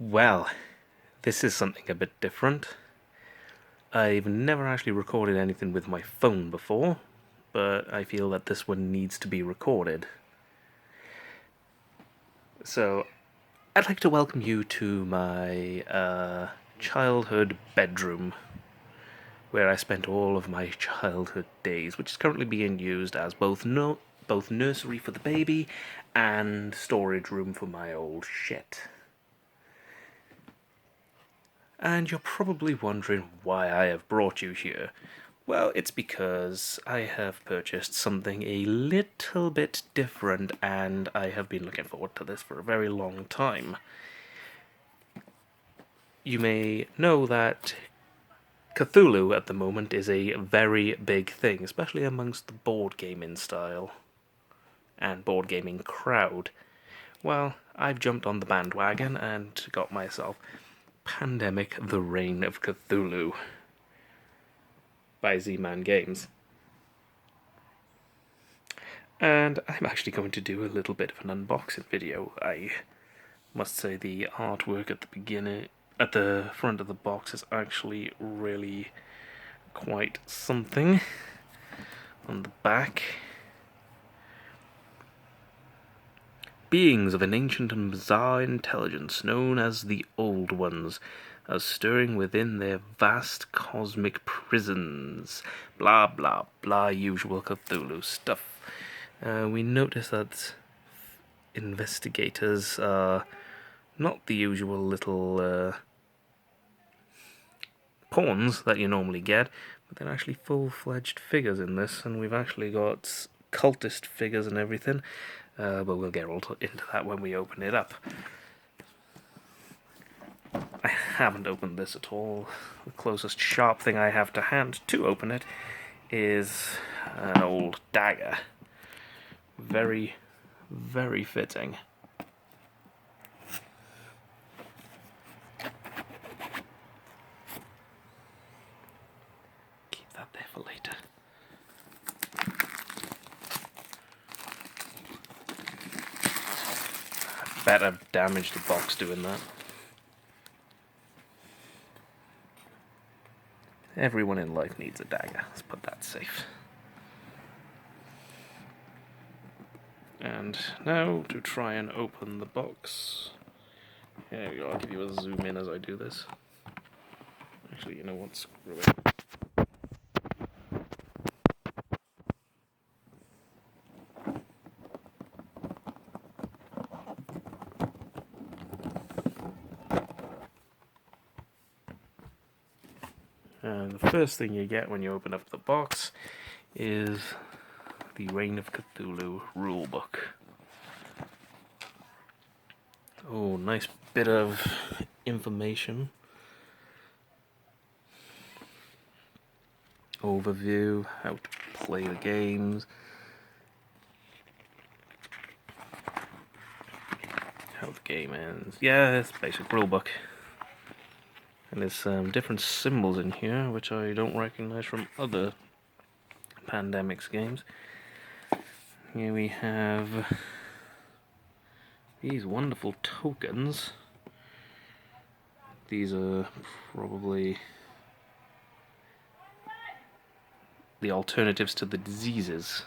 Well, this is something a bit different. I've never actually recorded anything with my phone before, but I feel that this one needs to be recorded. So, I'd like to welcome you to my childhood bedroom, where I spent all of my childhood days, which is currently being used as both nursery for the baby and storage room for my old shit. And you're probably wondering why I have brought you here. Well, it's because I have purchased something a little bit different, and I have been looking forward to this for a very long time. You may know that Cthulhu at the moment is a very big thing, especially amongst the board gaming style and board gaming crowd. Well, I've jumped on the bandwagon and got myself Pandemic: The Reign of Cthulhu by Z-Man Games. And I'm actually going to do a little bit of an unboxing video. I must say the artwork at the front of the box is actually really quite something. On the back, beings of an ancient and bizarre intelligence known as the Old Ones are stirring within their vast cosmic prisons. Blah blah blah, usual Cthulhu stuff. We notice that investigators are not the usual little pawns that you normally get, but they're actually full-fledged figures in this, and we've actually got cultist figures and everything, but we'll get all into that when we open it up. I haven't opened this at all. The closest sharp thing I have to hand to open it is an old dagger. Very, very fitting. Keep that there for later. I bet I've damaged the box doing that. Everyone in life needs a dagger. Let's put that safe. And now to try and open the box. There we go, I'll give you a zoom in as I do this. Actually, you know what, screw it. And the first thing you get when you open up the box is the Reign of Cthulhu rulebook. Oh, nice bit of information. Overview, how to play the games, how the game ends. Yeah, it's a basic rulebook. And there's some different symbols in here, which I don't recognize from other Pandemics games. Here we have these wonderful tokens. These are probably the alternatives to the diseases.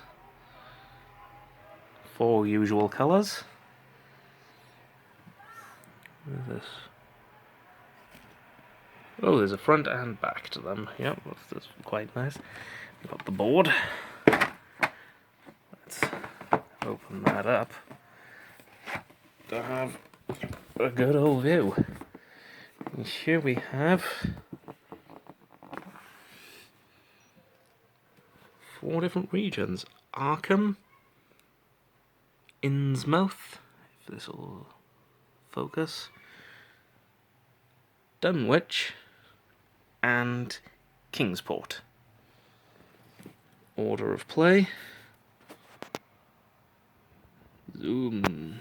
4 usual colors. What is this? Oh, there's a front and back to them. Yep, that's quite nice. We've got the board. Let's open that up to have a good old view. And here we have 4 different regions. Arkham, Innsmouth, if this will focus, Dunwich, and Kingsport. Order of play. Zoom.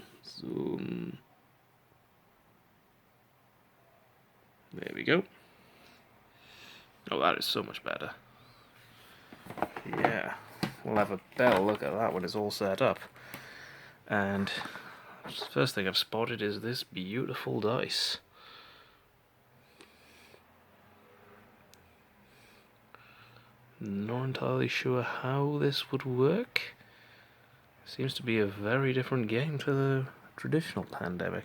There we go. Oh, that is so much better. Yeah, we'll have a better look at that when it's all set up. And the first thing I've spotted is this beautiful dice. Not entirely sure how this would work. Seems to be a very different game to the traditional Pandemic.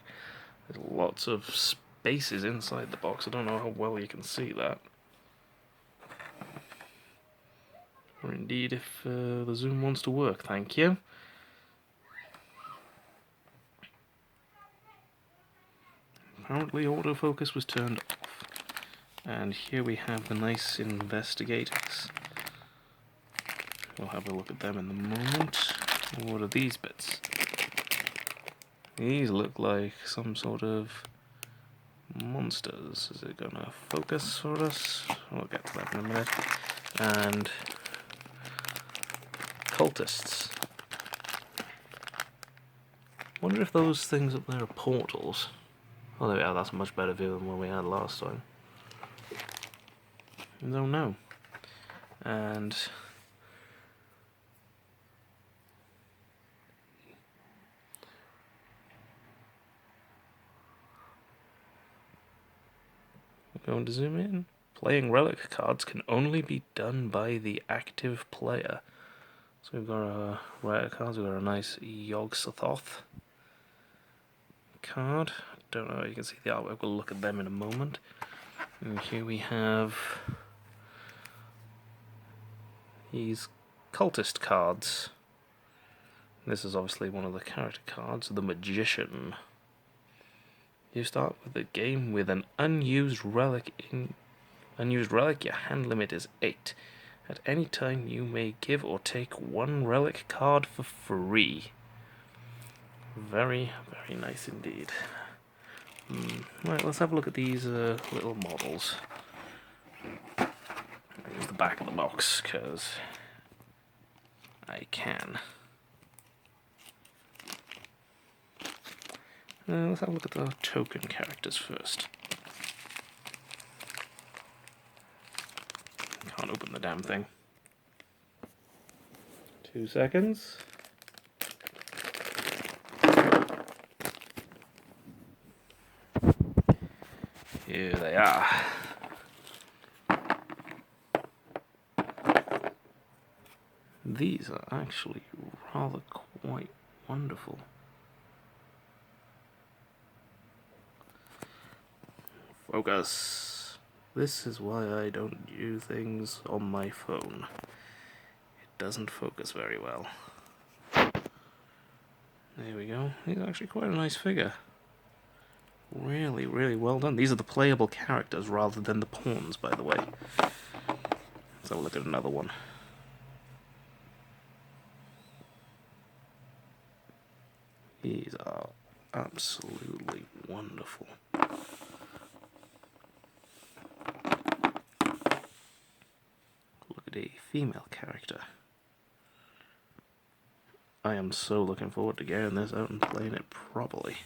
There's lots of spaces inside the box. I don't know how well you can see that. Or indeed if the zoom wants to work, thank you. Apparently autofocus was turned off. And here we have the nice investigators. We'll have a look at them in a moment. What are these bits? These look like some sort of monsters. Is it gonna focus for us? We'll get to that in a minute. And cultists. Wonder if those things up there are portals. Oh, there we are. That's a much better view than what we had last time. I don't know. And we're going to zoom in. Playing relic cards can only be done by the active player. So we've got our relic cards. We've got a nice Yog-Sothoth card. Don't know. You can see the artwork. We'll look at them in a moment. And here we have these cultist cards. This is obviously one of the character cards, the Magician. You start with the game with an unused relic. Your hand limit is 8. At any time, you may give or take one relic card for free. Very, very nice indeed. Right, let's have a look at these little models. Here's the back of the box, because I can. Let's have a look at the token characters first. Can't open the damn thing. 2 seconds. Here they are. These are actually rather quite wonderful. Focus. This is why I don't do things on my phone. It doesn't focus very well. There we go. He's actually quite a nice figure. Really, really well done. These are the playable characters rather than the pawns, by the way. Let's have a look at another one. These are absolutely wonderful. Look at a female character. I am so looking forward to getting this out and playing it properly.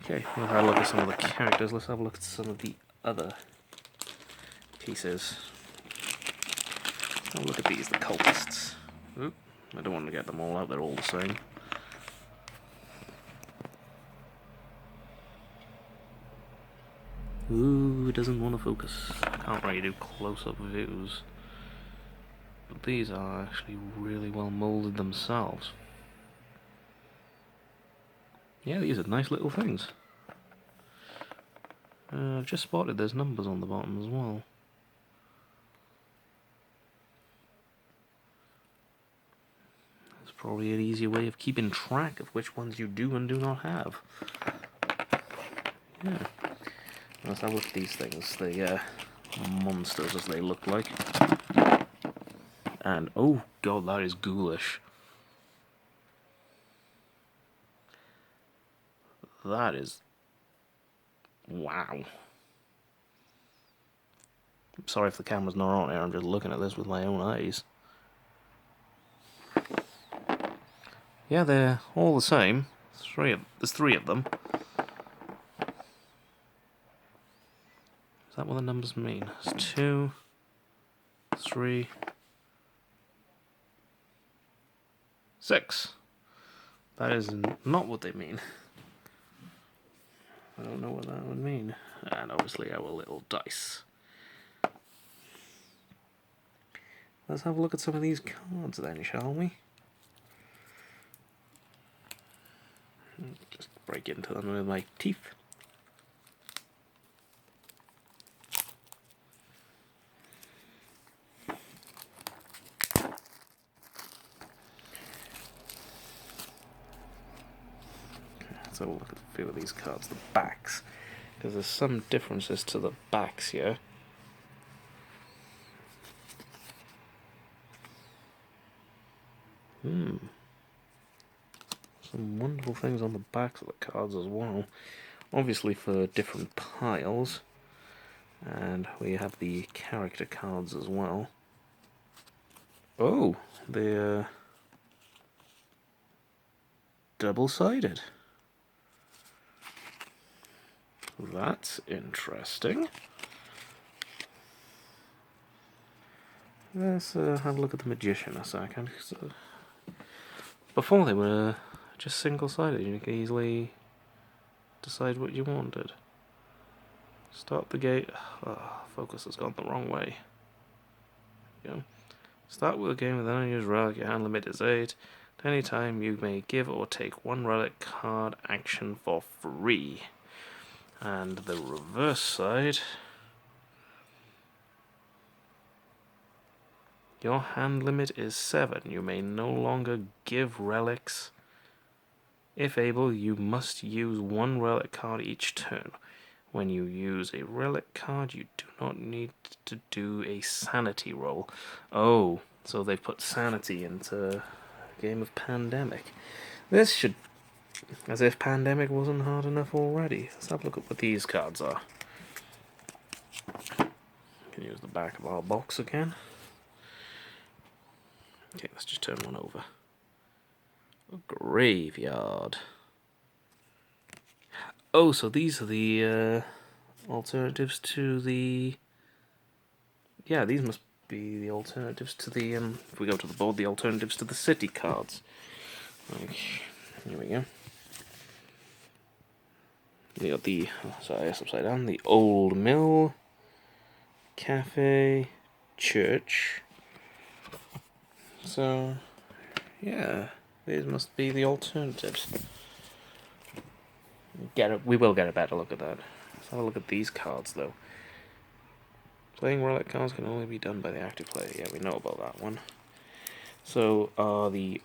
Okay, we'll have a look at some of the characters. Let's have a look at some of the other pieces. Have a look at these, the cultists. Oop, I don't want to get them all out, they're all the same. Ooh, it doesn't want to focus. Can't really do close-up views. But these are actually really well molded themselves. Yeah, these are nice little things. I've just spotted there's numbers on the bottom as well. There's probably an easier way of keeping track of which ones you do and do not have. Yeah. Let's have a look at these things. The monsters as they look like. And oh god, that is ghoulish. That is... wow. I'm sorry if the camera's not on here, I'm just looking at this with my own eyes. Yeah, they're all the same. There's three of them. Is that what the numbers mean? It's 2, 3, 6. That is not what they mean. I don't know what that would mean. And obviously our little dice. let's have a look at some of these cards then, shall we? Just break into them with my teeth. Let's have a look at a few of these cards, the backs, because there's some differences to the backs here. Some wonderful things on the backs of the cards as well. Obviously for different piles. And we have the character cards as well. Oh, they're double-sided. That's interesting. Let's have a look at the Magician a second. Before they were just single-sided, you could easily decide what you wanted. Start the gate. Oh, focus has gone the wrong way. There we go. Start with a game with an unused relic. Your hand limit is 8. At any time, you may give or take one relic card action for free. And the reverse side. Your hand limit is 7. You may no longer give relics. If able, you must use one relic card each turn. When you use a relic card, you do not need to do a sanity roll. Oh, so they put sanity into a game of Pandemic. This should... as if Pandemic wasn't hard enough already. Let's have a look at what these cards are. Can use the back of our box again. Okay, let's just turn one over. A graveyard. Oh, so these are the alternatives to the... yeah, these must be the alternatives to the... if we go to the board, the alternatives to the city cards. Like, here we go. We got the... oh, sorry, it's upside down. The Old Mill, Cafe, Church. So, yeah, these must be the alternatives. We will get a better look at that. Let's have a look at these cards, though. Playing relic cards can only be done by the active player. Yeah, we know about that one. So, are the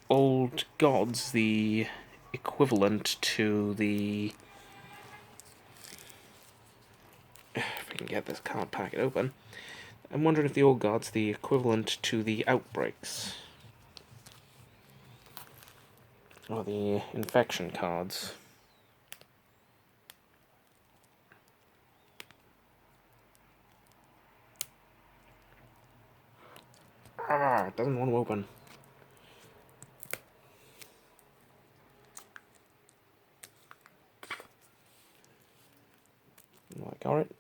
Old Gods the equivalent to the... if we can get this card packet open. I'm wondering if the Old Gods the equivalent to the Outbreaks. Or the Infection cards. Ah, it doesn't want to open. I got it.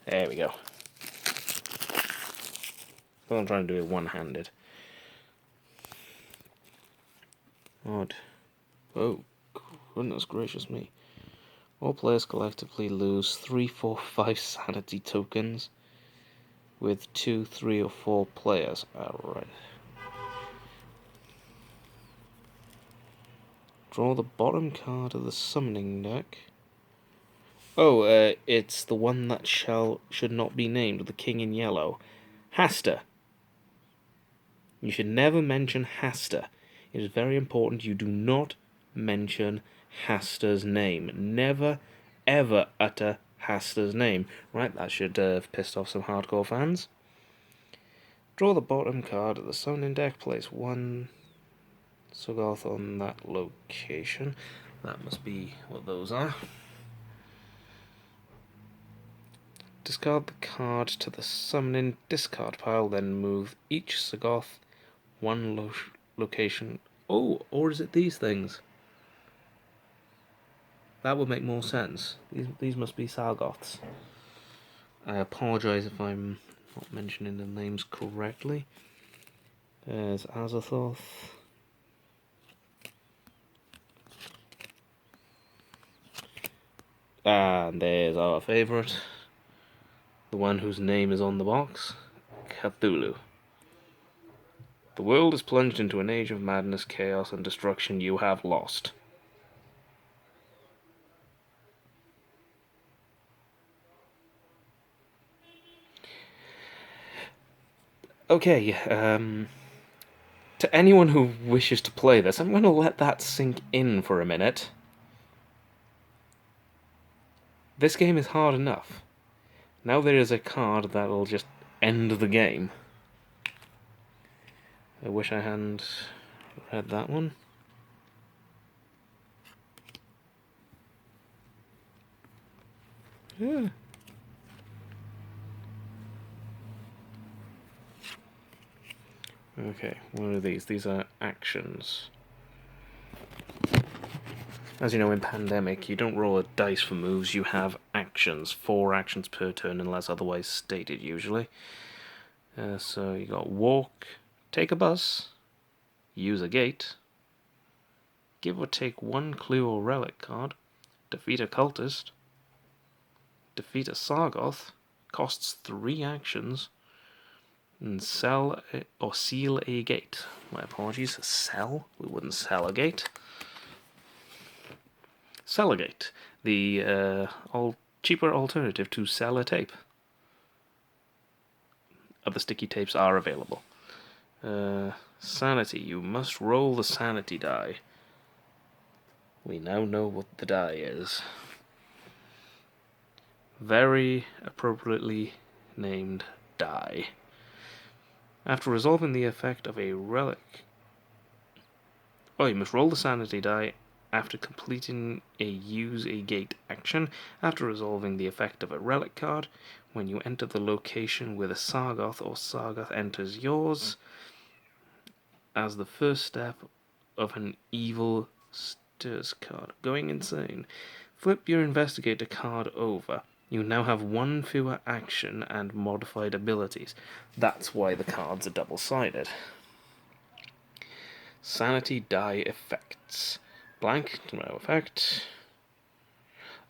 There we go. I'm trying to do it one-handed. Odd. Oh, goodness gracious me. All players collectively lose 3, 4, 5 sanity tokens with 2, 3, or 4 players. Alright. Draw the bottom card of the summoning deck. Oh, it's the one that should not be named, the king in yellow. Hasta. You should never mention Hasta. It is very important you do not mention Hasta's name. Never, ever utter Hasta's name. Right, that should have pissed off some hardcore fans. Draw the bottom card of the summoning deck. Place 1 Sogoth on that location. That must be what those are. Discard the card to the summoning discard pile, then move each Sogoth 1 location. Oh, or is it these things? That would make more sense. These must be Sargoths. I apologise if I'm not mentioning the names correctly. There's Azathoth. And there's our favourite. The one whose name is on the box. Cthulhu. The world is plunged into an age of madness, chaos, and destruction. You have lost. Okay, to anyone who wishes to play this, I'm going to let that sink in for a minute. This game is hard enough. Now there is a card that'll just end the game. I wish I hadn't read that one. Yeah. Okay, what are these? These are actions. As you know, in Pandemic, you don't roll a dice for moves, you have actions. 4 actions per turn, unless otherwise stated, usually. So you got walk, take a bus, use a gate, give or take 1 clue or relic card, defeat a cultist, defeat a Sargoth, costs 3 actions, and sell or seal a gate. My apologies, sell? We wouldn't sell a gate. Sell a gate, the cheaper alternative to sell a tape. Other sticky tapes are available. Sanity, you must roll the sanity die. We now know what the die is. Very appropriately named die. After resolving the effect of a relic... Oh, you must roll the sanity die after completing a use a gate action. After resolving the effect of a relic card, when you enter the location where the Sargoth or Sargoth enters yours, as the first step of an evil stirs card. Going insane. Flip your investigator card over. You now have 1 fewer action and modified abilities. That's why the cards are double-sided. Sanity die effects. Blank, no effect.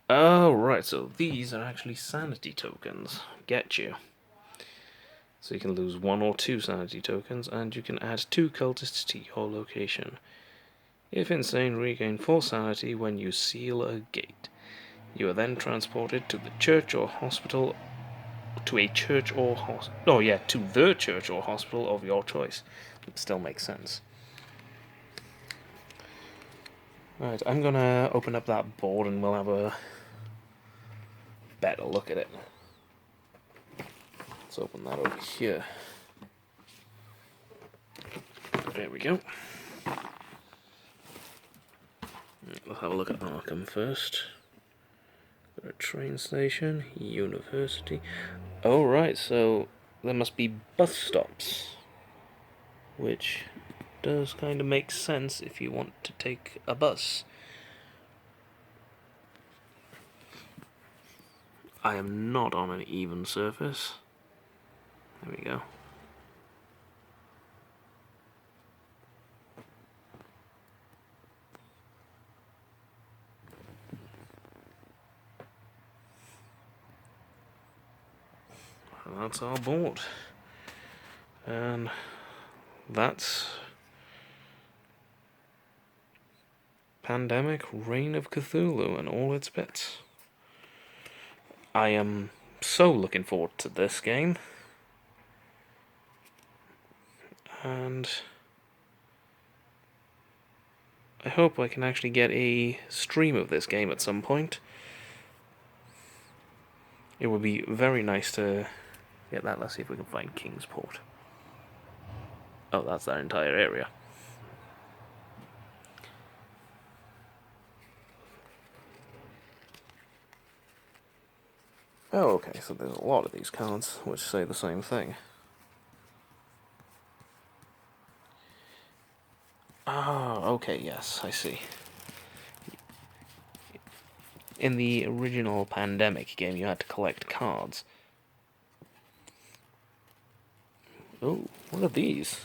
Oh, right, so these are actually sanity tokens. Get you. So you can lose 1 or 2 sanity tokens, and you can add 2 cultists to your location. If insane, regain 4 sanity when you seal a gate. You are then transported to the church or hospital, to the church or hospital of your choice. It still makes sense. Right, I'm gonna open up that board and we'll have a better look at it. Let's open that over here. There we go. Let's have a look at Arkham first. A train station, university. Oh, right, so there must be bus stops. Which does kind of make sense if you want to take a bus. I am not on an even surface. There we go. That's our board. And that's Pandemic Reign of Cthulhu and all its bits. I am so looking forward to this game. And I hope I can actually get a stream of this game at some point. It would be very nice to get that. Let's see if we can find Kingsport. Oh, that's that entire area. Oh, okay, so there's a lot of these cards which say the same thing. Ah, okay, yes, I see. In the original Pandemic game, you had to collect cards. Oh, what are these?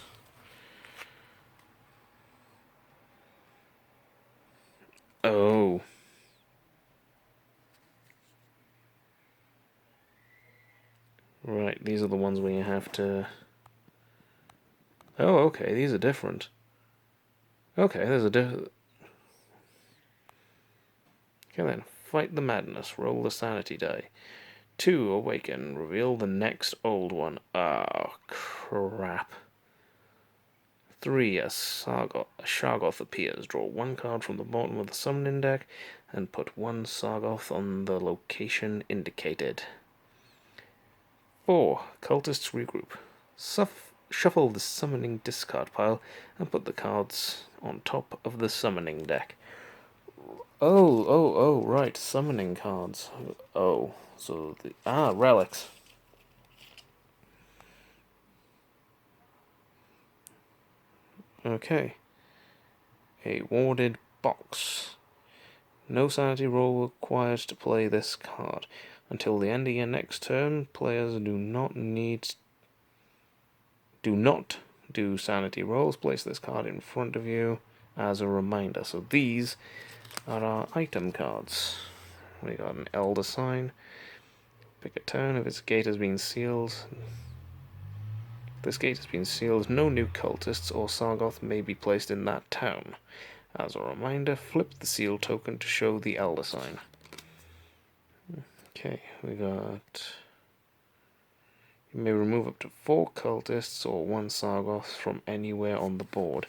Oh. These are the ones where you have to... Oh, okay, these are different. Okay, there's a different... Okay then, fight the madness, roll the sanity die. 2, awaken, reveal the next old one. Oh, crap. 3, a Shargoth appears. Draw 1 card from the bottom of the summoning deck and put 1 Sargoth on the location indicated. 4, cultists regroup. Shuffle the summoning discard pile and put the cards on top of the summoning deck. Oh, right, summoning cards. Oh, so the... relics. Okay. A warded box. No sanity roll required to play this card. Until the end of your next turn, players do not do sanity rolls. Place this card in front of you as a reminder. So these are our item cards. We got an Elder Sign. Pick a turn. If its gate has been sealed... If this gate has been sealed, no new cultists or Sargoth may be placed in that town. As a reminder, flip the seal token to show the Elder Sign. Okay, we got... You may remove up to 4 cultists or 1 Sargoth from anywhere on the board.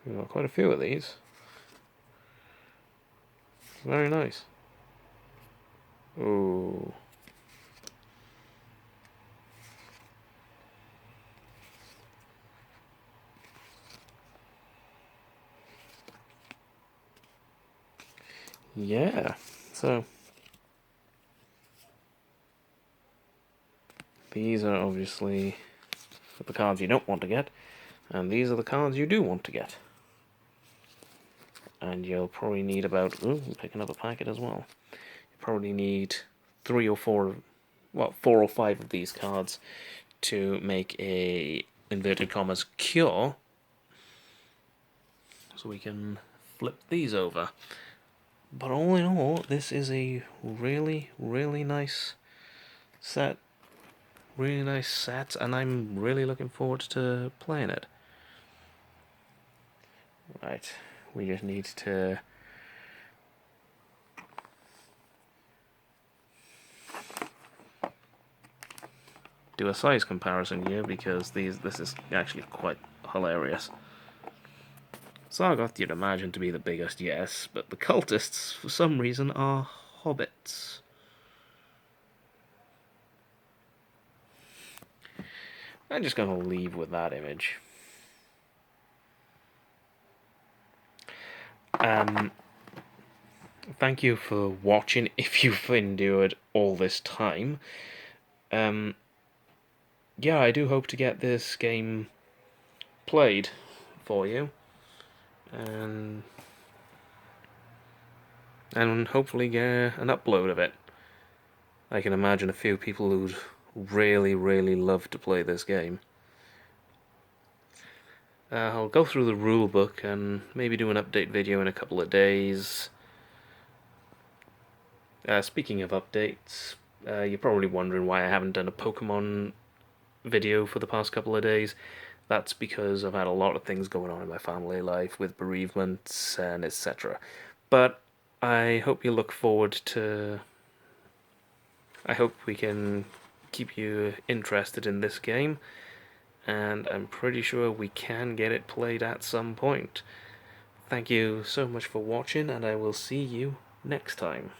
We've got quite a few of these. Very nice. Ooh. Yeah, so these are obviously the cards you don't want to get, and these are the cards you do want to get. And you'll probably need about... Ooh, I'm picking up a packet as well. You probably need 3 or 4... Well, 4 or 5 of these cards to make a, inverted commas, cure. So we can flip these over. But all in all, this is a really, really nice set. Really nice set, and I'm really looking forward to playing it. Right, we just need to... do a size comparison here, because this is actually quite hilarious. Sargoth you'd imagine to be the biggest, yes, but the cultists, for some reason, are hobbits. I'm just going to leave with that image. Thank you for watching, if you've endured all this time. Yeah, I do hope to get this game played for you. And hopefully get an upload of it. I can imagine a few people who'd really, really love to play this game. I'll go through the rulebook and maybe do an update video in a couple of days. Speaking of updates, you're probably wondering why I haven't done a Pokemon video for the past couple of days. That's because I've had a lot of things going on in my family life with bereavements and etc. But I hope you look forward to... I hope we can keep you interested in this game, and I'm pretty sure we can get it played at some point. Thank you so much for watching, and I will see you next time.